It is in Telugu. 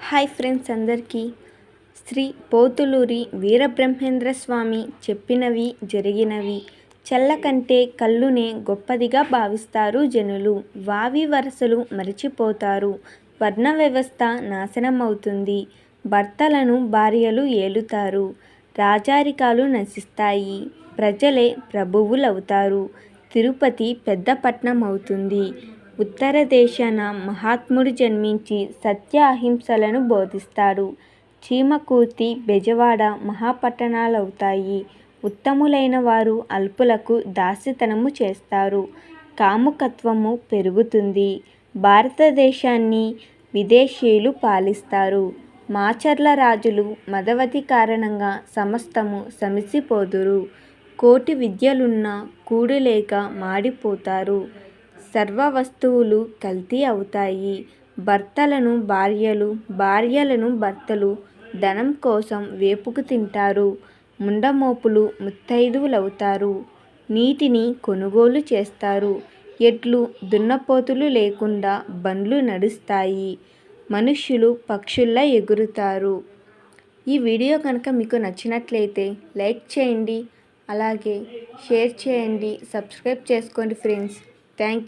హాయ్ ఫ్రెండ్స్ అందరికీ శ్రీ పోతులూరి వీరబ్రహ్మేంద్ర స్వామి చెప్పినవి జరిగినవి చల్ల కంటే కళ్ళునే గొప్పదిగా భావిస్తారు జనులు. వావి వరసలు మరిచిపోతారు. వర్ణ వ్యవస్థ నాశనమవుతుంది. భర్తలను భార్యలు ఏలుతారు. రాజరికాలు నశిస్తాయి. ప్రజలే ప్రభువులవుతారు. తిరుపతి పెద్ద పట్నం అవుతుంది. ఉత్తర దేశాన మహాత్ముడు జన్మించి సత్య అహింసలను బోధిస్తాడు. చీమకుర్తి బెజవాడ మహాపట్టణాలవుతాయి. ఉత్తములైన వారు అల్పులకు దాస్యతనము చేస్తారు. కాముకత్వము పెరుగుతుంది. భారతదేశాన్ని విదేశీయులు పాలిస్తారు. మాచర్ల రాజులు మదవతి కారణంగా సమస్తము సమసిపోదురు. కోటి విద్యలున్నా కూడులేక మాడిపోతారు. సర్వ వస్తువులు కల్తీ అవుతాయి. భర్తలను భార్యలు, భార్యలను భర్తలు ధనం కోసం వేపుకు తింటారు. ముండమోపులు ముత్తైదువులవుతారు. నీటిని కొనుగోలు చేస్తారు. ఎడ్లు దున్నపోతులు లేకుండా బండ్లు నడుస్తాయి. మనుష్యులు పక్షుల్లా ఎగురుతారు. ఈ వీడియో కనుక మీకు నచ్చినట్లయితే లైక్ చేయండి, అలాగే షేర్ చేయండి, సబ్స్క్రైబ్ చేసుకోండి ఫ్రెండ్స్. థ్యాంక్